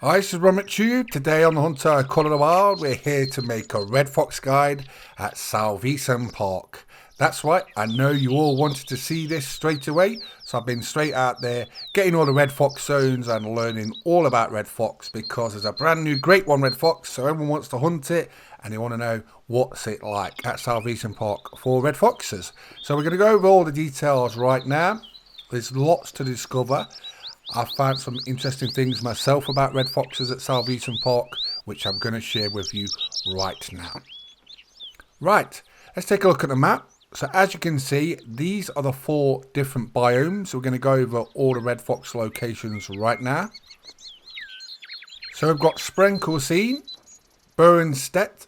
Hi, this is Romitube. Today on the Hunter Call of the Wild, we're here to make a red fox guide at Salzwiesen Park. That's right, I know you all wanted to see this straight away, so I've been straight out there getting all the red fox zones and learning all about red fox because there's a brand new great one red fox, so everyone wants to hunt it and they want to know what's it like at Salzwiesen Park for red foxes. So we're going to go over all the details right now. There's lots to discover. I found some interesting things myself about red foxes at Salzwiesen Park, which I'm going to share with you right now. Right, let's take a look at the map. So as you can see, these are the 4 different biomes. We're going to go over all the red fox locations right now. So we've got Sprenkelsen, Berensstedt,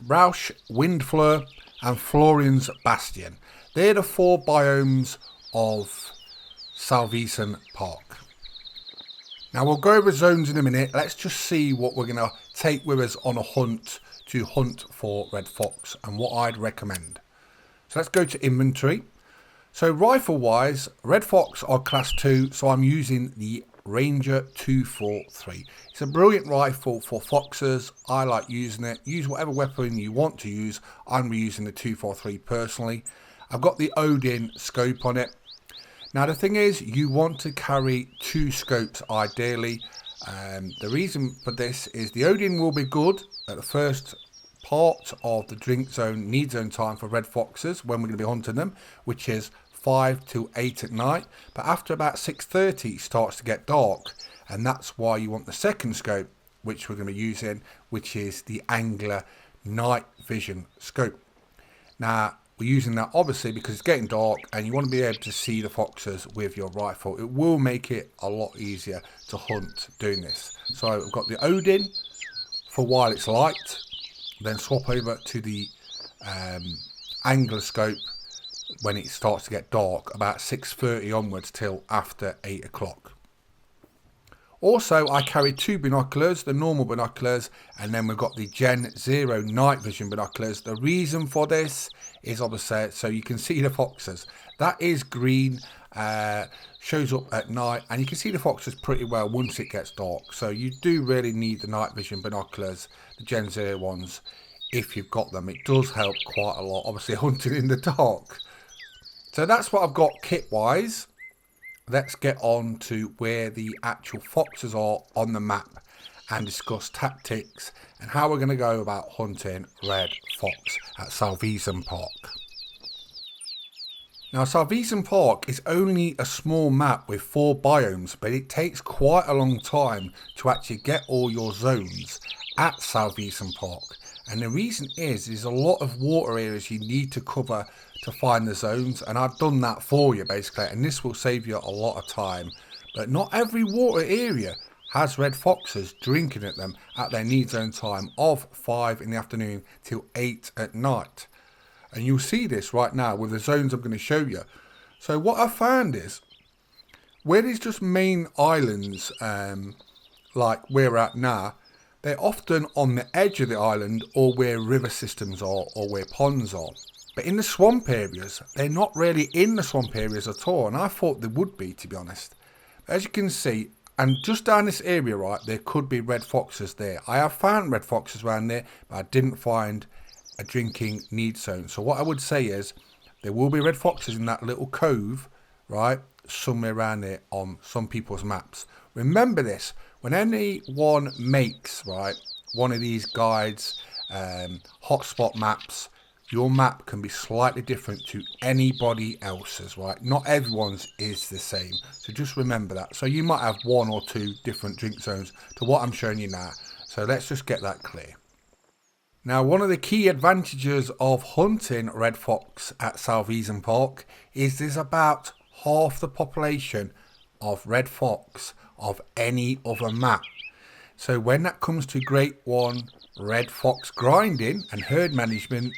Rausch, Windfleur and Florian's Bastion. They're the 4 biomes of Salzwiesen Park. Now we'll go over zones in a minute. Let's just see what we're going to take with us on a hunt to hunt for red fox and what I'd recommend. So let's go to inventory. So rifle wise, red fox are class 2, so I'm using the Ranger 243. It's a brilliant rifle for foxes. I like using it. Use whatever weapon you want to use. I'm using the 243 personally. I've got the Odin scope on it. Now the thing is, you want to carry 2 scopes ideally. The reason for this is the Odin will be good at the first part of the drink zone, need zone time for red foxes when we're going to be hunting them, which is 5 to 8 at night. But after about 6:30 it starts to get dark, and that's why you want the second scope, which we're going to be using, which is the Angler night vision scope. Now we're using that obviously because it's getting dark and you want to be able to see the foxes with your rifle. It will make it a lot easier to hunt doing this. So I've got the Odin for while it's light, then swap over to the angler scope when it starts to get dark, about 6:30 onwards till after 8 o'clock. Also, I carry 2 binoculars, the normal binoculars, and then we've got the Gen 0 night vision binoculars. The reason for this is obviously so you can see the foxes. That is green, shows up at night, and you can see the foxes pretty well once it gets dark. So you do really need the night vision binoculars, the Gen 0 ones, if you've got them. It does help quite a lot, obviously hunting in the dark. So that's what I've got kit-wise. Let's get on to where the actual foxes are on the map and discuss tactics and how we're going to go about hunting red fox at Salzwiesen Park. Now Salzwiesen Park is only a small map with 4 biomes, but it takes quite a long time to actually get all your zones at Salzwiesen Park. And the reason is there's a lot of water areas you need to cover to find the zones, and I've done that for you basically, and this will save you a lot of time. But not every water area has red foxes drinking at them at their need zone time of 5 in the afternoon till 8 at night. And you'll see this right now with the zones I'm going to show you. So what I found is where there's just main islands like we're at now, they're often on the edge of the island or where river systems are or where ponds are. But in the swamp areas, they're not really in the swamp areas at all. And I thought they would be, to be honest. As you can see, and just down this area, right, there could be red foxes there. I have found red foxes around there, but I didn't find a drinking need zone. So what I would say is, there will be red foxes in that little cove, right, somewhere around there on some people's maps. Remember this, when anyone makes, right, one of these guides, hotspot maps, your map can be slightly different to anybody else's, right? Not everyone's is the same. So just remember that. So you might have 1 or 2 different drink zones to what I'm showing you now. So let's just get that clear. Now, one of the key advantages of hunting red fox at Salzwiesen Park is there's about half the population of red fox of any other map. So when that comes to Grade 1 red fox grinding and herd management,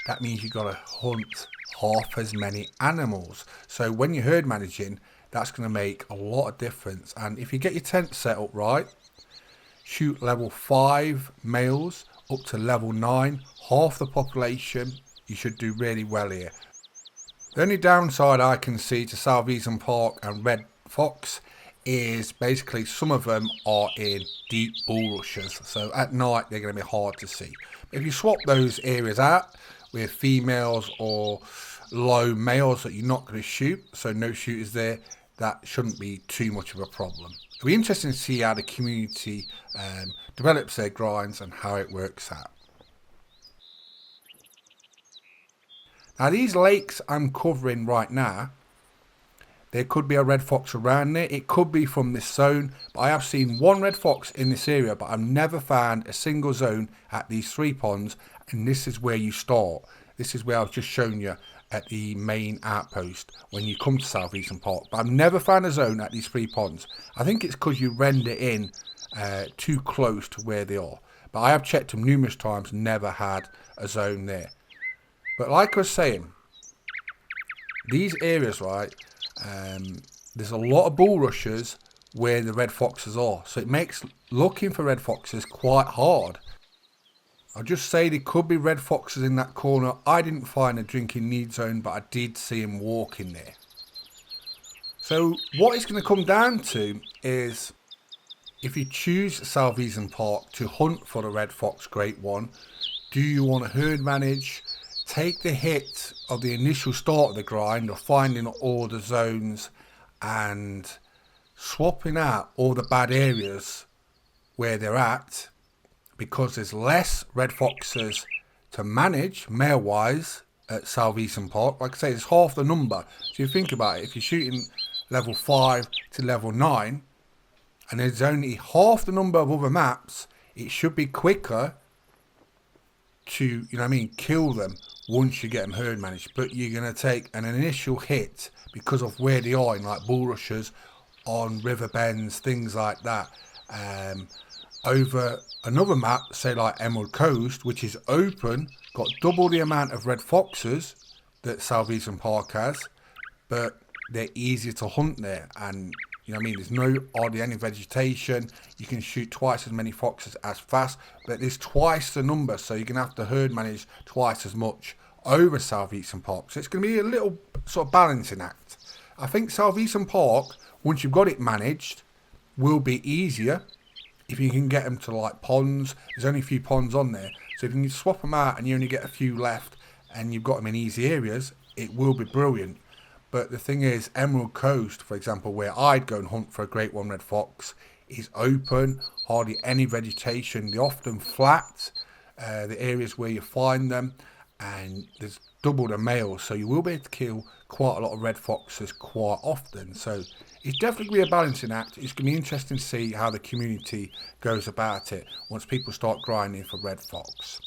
that means you've got to hunt half as many animals. So when you're herd managing, that's going to make a lot of difference. And if you get your tent set up right, shoot level 5 males up to level 9, half the population, you should do really well here. The only downside I can see to Salzwiesen Park and red fox is basically some of them are in deep bulrushes, so at night they're going to be hard to see. If you swap those areas out with females or low males that you're not going to shoot, so no shooters there, that shouldn't be too much of a problem. It'll be interesting to see how the community develops their grinds and how it works out. Now these lakes I'm covering right now, there could be a red fox around there. It could be from this zone, but I have seen one red fox in this area, but I've never found a single zone at these 3 ponds, and this is where you start. This is where I've just shown you at the main outpost when you come to Salzwiesen Park, but I've never found a zone at these 3 ponds. I think it's because you render in too close to where they are, but I have checked them numerous times, never had a zone there. But like I was saying, these areas, right, there's a lot of bulrushes where the red foxes are, so it makes looking for red foxes quite hard. I'll just say there could be red foxes in that corner. I didn't find a drinking need zone, but I did see him walking there. So what it's going to come down to is, if you choose Salzwiesen Park to hunt for the red fox great one, do you want to herd manage, take the hit of the initial start of the grind of finding all the zones and swapping out all the bad areas where they're at, because there's less red foxes to manage male wise at Salzwiesen Park. Like I say, it's half the number. So you think about it, if you're shooting level 5 to level 9 and there's only half the number of other maps, it should be quicker to, you know what I mean, kill them once you get them herd managed. But you're going to take an initial hit because of where they are in like bulrushes, on river bends, things like that, over another map, say like Emerald Coast, which is open, got double the amount of red foxes that Salzwiesen Park has, but they're easier to hunt there, and you know what I mean, there's no hardly any vegetation. You can shoot twice as many foxes as fast, but there's twice the number, so you're gonna have to herd manage twice as much over Salzwiesen Park. So it's gonna be a little sort of balancing act. I think Salzwiesen Park, once you've got it managed, will be easier if you can get them to like ponds. There's only a few ponds on there, so if you can swap them out and you only get a few left and you've got them in easy areas, it will be brilliant. But the thing is, Emerald Coast, for example, where I'd go and hunt for a great one red fox, is open, hardly any vegetation. They're often flat, the areas where you find them, and there's double the males, so you will be able to kill quite a lot of red foxes quite often. So it's definitely going to be a balancing act. It's going to be interesting to see how the community goes about it once people start grinding for red fox.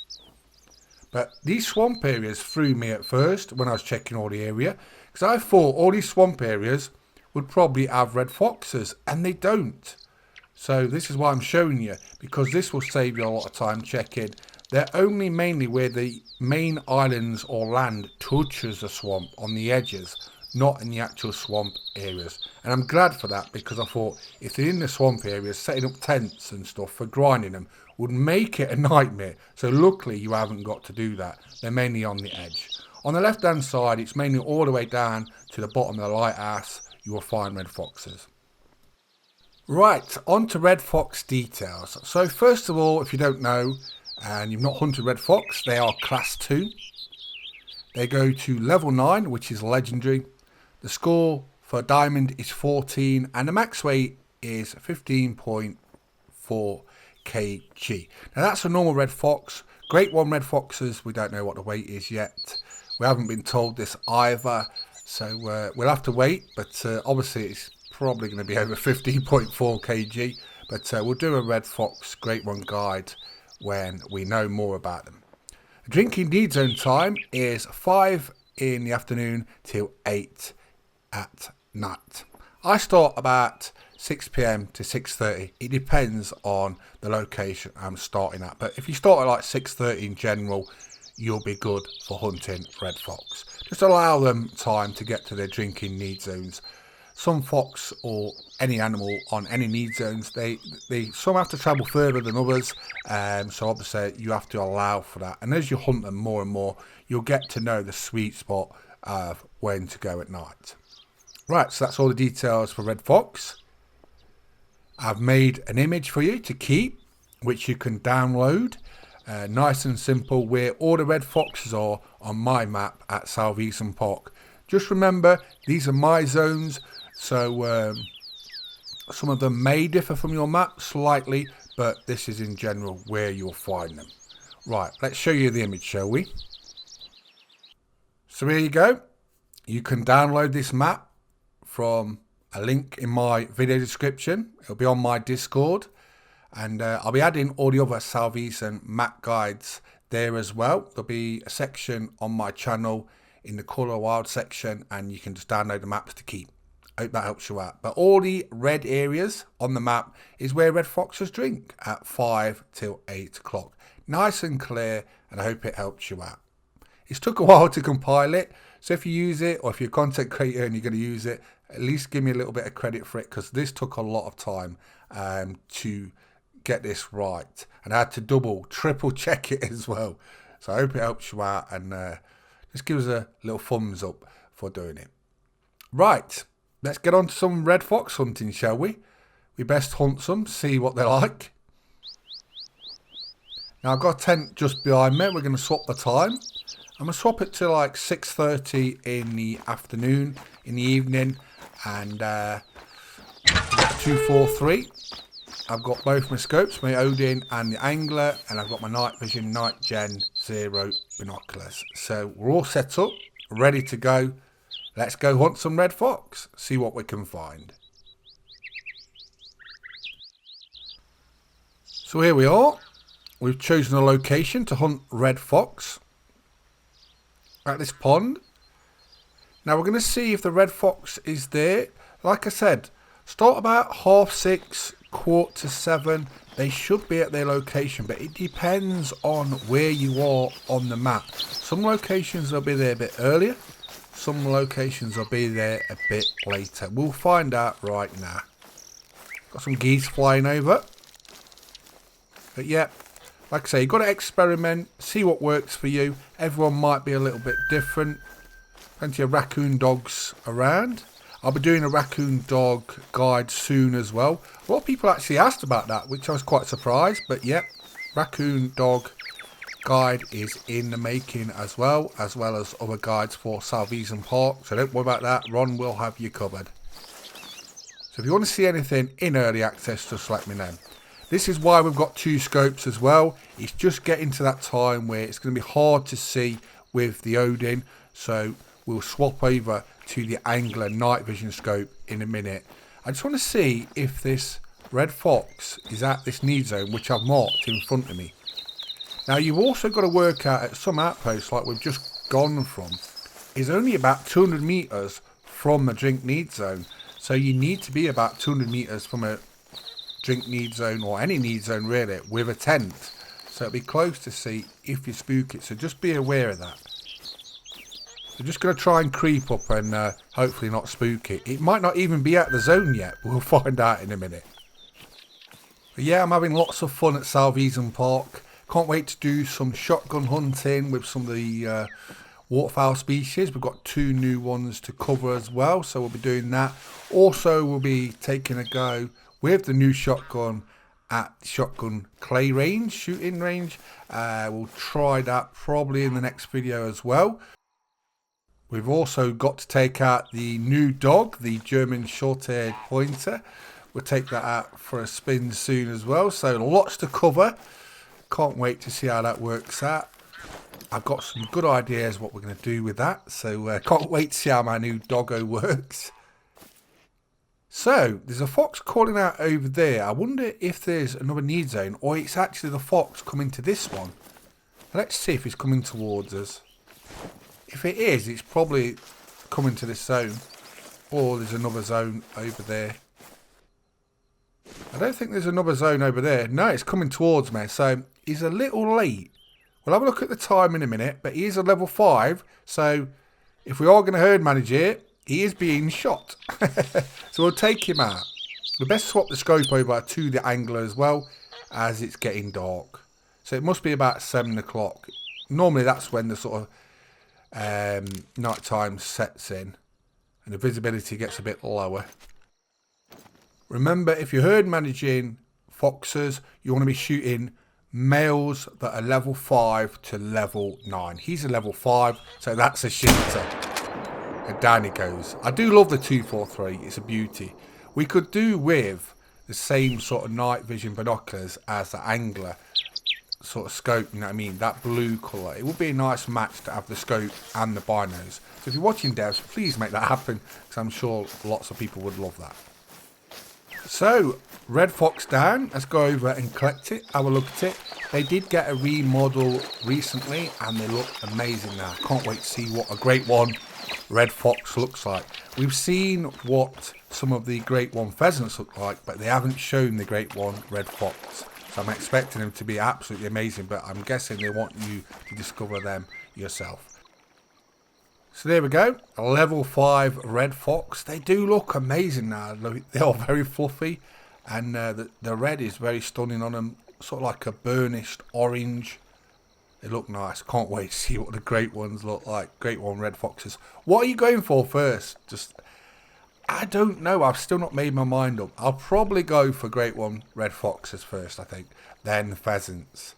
But these swamp areas threw me at first when I was checking all the area, because I thought all these swamp areas would probably have red foxes, and they don't. So this is why I'm showing you, because this will save you a lot of time checking. They're only mainly where the main islands or land touches the swamp on the edges, not in the actual swamp areas. And I'm glad for that, because I thought if they're in the swamp areas, setting up tents and stuff for grinding them would make it a nightmare. So luckily you haven't got to do that. They're mainly on the edge. On the left hand side, it's mainly all the way down to the bottom of the lighthouse, you will find red foxes. Right, on to red fox details. So first of all, if you don't know and you've not hunted red fox, they are class 2. They go to level 9, which is legendary. The score for diamond is 14 and the max weight is 15.4 kg. Now that's a normal red fox. Great one red foxes, we don't know what the weight is yet. We haven't been told this either, so we'll have to wait, but obviously it's probably going to be over 15.4 kg, but we'll do a red fox great one guide when we know more about them. The drinking need zone time is 5 in the afternoon till 8 at night. I start about 6 p.m. to 6:30. It depends on the location I'm starting at, but if you start at like 6:30 in general, you'll be good for hunting red fox. Just allow them time to get to their drinking need zones. Some fox or any animal on any need zones, they some have to travel further than others, so obviously you have to allow for that. And as you hunt them more and more, you'll get to know the sweet spot of when to go at night. Right, so that's all the details for red fox. I've made an image for you to keep, which you can download. Nice and simple, where all the red foxes are on my map at Salzwiesen Park. Just remember, these are my zones, so some of them may differ from your map slightly, but this is in general where you'll find them. Right, let's show you the image, shall we? So here you go. You can download this map from a link in my video description. It'll be on my Discord. And I'll be adding all the other Salzwiesen map guides there as well. There'll be a section on my channel in the Colour of Wild section, and you can just download the maps to keep. I hope that helps you out. But all the red areas on the map is where red foxes drink at 5 till 8 o'clock. Nice and clear, and I hope it helps you out. It's took a while to compile it, so if you use it, or if you're a content creator and you're going to use it, at least give me a little bit of credit for it, because this took a lot of time to get this right, and I had to double, triple check it as well. So I hope it helps you out, and just give us a little thumbs up for doing it. Right, let's get on to some red fox hunting, shall we? We best hunt some, see what they're like. Now I've got a tent just behind me. We're going to swap the time. I'm going to swap it to like 6:30 in the afternoon, in the evening, and 243. I've got both my scopes, my Odin and the angler, and I've got my night vision night gen 0 binoculars. So we're all set up, ready to go. Let's go hunt some red fox, see what we can find. So here we are. We've chosen a location to hunt red fox at this pond. Now we're going to see if the red fox is there. Like I said, start about 6:30, 6:45. They should be at their location, but it depends on where you are on the map. Some locations will be there a bit earlier, some locations will be there a bit later. We'll find out right now. Got some geese flying over, but yeah, like I say, you've got to experiment, see what works for you. Everyone might be a little bit different. Plenty of raccoon dogs around. I'll be doing a raccoon dog guide soon as well. A lot of people actually asked about that, which I was quite surprised. But yep, raccoon dog guide is in the making as well as other guides for Salzwiesen Park. So don't worry about that. Ron will have you covered. So if you want to see anything in early access, just let me know. This is why we've got 2 scopes as well. It's just getting to that time where it's going to be hard to see with the Odin. So we'll swap over to the angler night vision scope in a minute. I just want to see if this red fox is at this need zone, which I've marked in front of me. Now you've also got to work out at some outposts like we've just gone from is only about 200 meters from the drink need zone. So you need to be about 200 meters from a drink need zone, or any need zone really, with a tent. So it'll be close to see if you spook it. So just be aware of that. I'm just going to try and creep up and hopefully not spook it. It might not even be at the zone yet. We'll find out in a minute. But yeah, I'm having lots of fun at Salzwiesen Park. Can't wait to do some shotgun hunting with some of the waterfowl species. We've got 2 new ones to cover as well, so we'll be doing that. Also, we'll be taking a go with the new shotgun at shotgun clay range, shooting range. We'll try that probably in the next video as well. We've also got to take out the new dog, the German short-haired pointer. We'll take that out for a spin soon as well. So lots to cover. Can't wait to see how that works out. I've got some good ideas what we're going to do with that. So can't wait to see how my new doggo works. So there's a fox calling out over there. I wonder if there's another need zone, or it's actually the fox coming to this one. Let's see if it's coming towards us. If it is, it's probably coming to this zone. Or there's another zone over there. I don't think there's another zone over there. No, it's coming towards me. So he's a little late. We'll have a look at the time in a minute. But he is a level 5. So if we are going to herd manage here, he is being shot. So we'll take him out. We best swap the scope over to the angler as well, as it's getting dark. So it must be about 7 o'clock. Normally that's when the sort of night time sets in and the visibility gets a bit lower. Remember, if you're herd managing foxes, you want to be shooting males that are level 5 to level 9. He's a level 5, so that's a shooter. And down he goes. I do love the 243, it's a beauty. We could do with the same sort of night vision binoculars as the angler sort of scope, you know what I mean, that blue colour. It would be a nice match to have the scope and the binos. So if you're watching devs, please make that happen, because I'm sure lots of people would love that. So, red fox down. Let's go over and collect it, have a look at it. They did get a remodel recently and they look amazing now. Can't wait to see what a Great One red fox looks like. We've seen what some of the Great One pheasants look like, but they haven't shown the Great One red fox. So I'm expecting them to be absolutely amazing, but I'm guessing they want you to discover them yourself. So there we go, a level 5 red fox. They do look amazing now. They are very fluffy, and the red is very stunning on them, sort of like a burnished orange. They look nice. Can't wait to see what the Great Ones look like. Great One red foxes. What are you going for first? I don't know. I've still not made my mind up. I'll probably go for Great One red foxes first, I think. Then pheasants.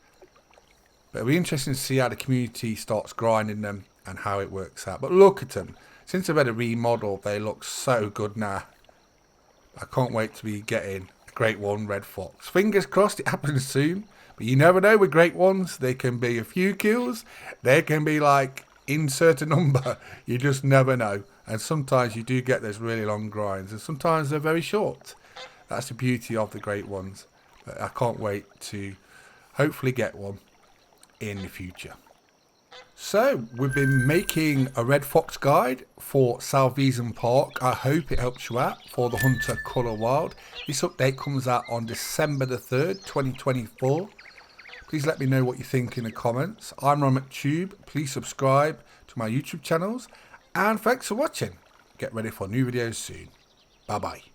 But it'll be interesting to see how the community starts grinding them and how it works out. But look at them. Since they've had a remodel, they look so good now. I can't wait to be getting a Great One red fox. Fingers crossed it happens soon. But you never know with Great Ones. They can be a few kills. They can be like insert a number. You just never know. And sometimes you do get those really long grinds, and sometimes they're very short. That's the beauty of the Great Ones. But I can't wait to hopefully get one in the future. So we've been making a red fox guide for Salzwiesen Park. I hope it helps you out for the Hunter Colour Wild. This update comes out on December the 3rd, 2024. Please let me know what you think in the comments. I'm RonMcTube. Please subscribe to my YouTube channels. And thanks for watching. Get ready for new videos soon. Bye bye.